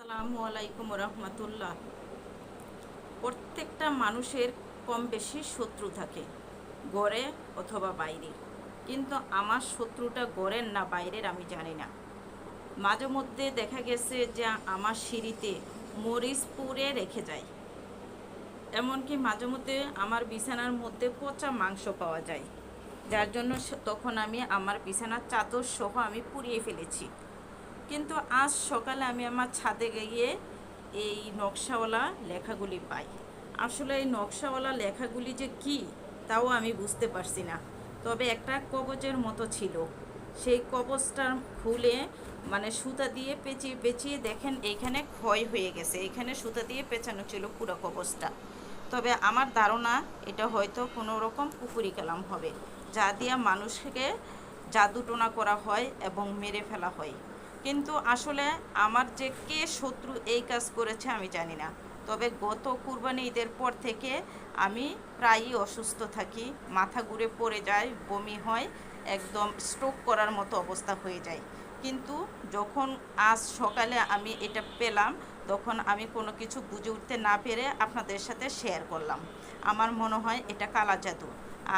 আসসালামু আলাইকুম রহমতুল্লাহ। প্রত্যেকটা মানুষের কম বেশি শত্রু থাকে, ঘরে অথবা বাইরে। কিন্তু আমার শত্রুটা ঘরের না বাইরের আমি জানি না। মাঝে মধ্যে দেখা গেছে যে আমার সিঁড়িতে মরিচ পুড়ে রেখে যায়। এমনকি মাঝে মধ্যে আমার বিছানার মধ্যে পচা মাংস পাওয়া যায়, যার জন্য তখন আমি আমার বিছানার চাদর সহ আমি পুড়িয়ে ফেলেছি। কিন্তু আজ সকালে আমি আমার ছাদে গিয়ে এই নকশাওয়ালা লেখাগুলি পাই। আসলে এই নকশাওয়ালা লেখাগুলি যে কি তাও আমি বুঝতে পারছি না। তবে একটা কবজের মতো ছিল। সেই কবজটা খুলে মানে সুতা দিয়ে পেঁচিয়ে পেঁচিয়ে দেখেন এইখানে ক্ষয় হয়ে গেছে। এইখানে সুতা দিয়ে পেঁচানো ছিল পুরো কবজটা। তবে আমার ধারণা এটা হয়তো কোনো রকম কুকুরি কালাম হবে, যা দিয়ে মানুষকে জাদুটোনা করা হয় এবং মেরে ফেলা হয়। কিন্তু আসলে আমার যে কে শত্রু এই কাজ করেছে আমি জানি না। তবে গত কুরবানি ঈদের পর থেকে আমি প্রায়ই অসুস্থ থাকি, মাথা ঘুরে পড়ে যায়, বমি হয়, একদম স্ট্রোক করার মতো অবস্থা হয়ে যায়। কিন্তু যখন আজ সকালে আমি এটা পেলাম, তখন আমি কোনো কিছু বুঝে উঠতে না পেরে আপনাদের সাথে শেয়ার করলাম। আমার মনে হয় এটা কালা জাদু।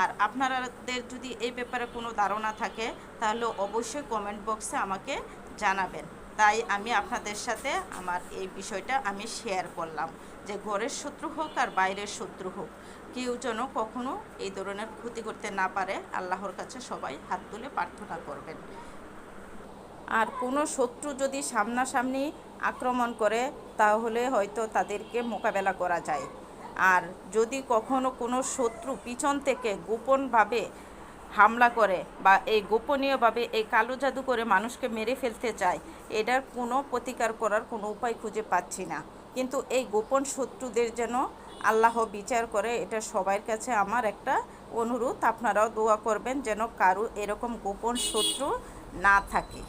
আর আপনাদের যদি এই ব্যাপারে কোনো ধারণা থাকে তাহলে অবশ্যই কমেন্ট বক্সে আমাকে জানাবেন। তাই আমি আপনাদের সাথে আমার এই বিষয়টা আমি শেয়ার করলাম, যে ঘরের শত্রু হোক আর বাইরের শত্রু হোক, কেউ যেন কখনো এই ধরনের ক্ষতি করতে না পারে। আল্লাহর কাছে সবাই হাত তুলে প্রার্থনা করবেন। আর কোনো শত্রু যদি সামনাসামনি আক্রমণ করে তাহলে হয়তো তাদেরকে মোকাবেলা করা যায়। আর যদি কখনো কোনো শত্রু পিছন থেকে গোপনভাবে হামলা করে বা এই গোপনীয়ভাবে এই কালো জাদু করে মানুষকে মেরে ফেলতে চায়, এটার কোনো প্রতিকার করার কোনো উপায় খুঁজে পাচ্ছি না। কিন্তু এই গোপন শত্রুদের যেন আল্লাহ বিচার করে, এটা সবার কাছে আমার একটা অনুরোধ। আপনারাও দোয়া করবেন যেন কারো এরকম গোপন শত্রু না থাকে।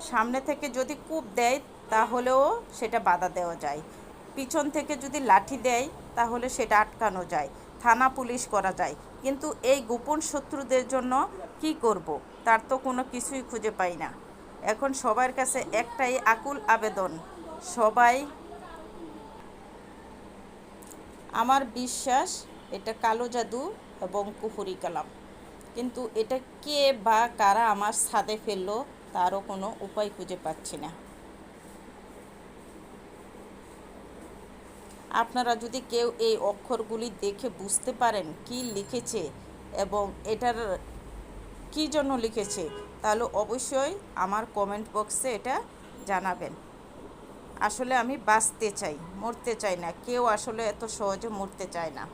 সামনে থেকে যদি কূপ দেয় তাহলেও সেটা বাধা দেওয়া যায়, পিছন থেকে যদি লাঠি দেয় তাহলে সেটা আটকানো যায়, থানা পুলিশ করা যায়। কিন্তু এই গোপন শত্রুদের জন্য কি করব, তার তো কোনো কিছুই খুঁজে পাই না। এখন সবার কাছে একটাই আকুল আবেদন, সবাই, আমার বিশ্বাস এটা কালো জাদু এবং কুফুরি কালাম। কিন্তু এটা কে বা কারা আমার ছাদে ফেললো তারও কোনো উপায় খুঁজে পাচ্ছি না। আপনারা যদি কেউ এই অক্ষরগুলি দেখে বুঝতে পারেন কি লিখেছে এবং এটার কী জন্য লিখেছে, তাহলে অবশ্যই আমার কমেন্ট বক্সে এটা জানাবেন। আসলে আমি বাঁচতে চাই, মরতে চাই না। কেউ আসলে এত সহজে মরতে চায় না।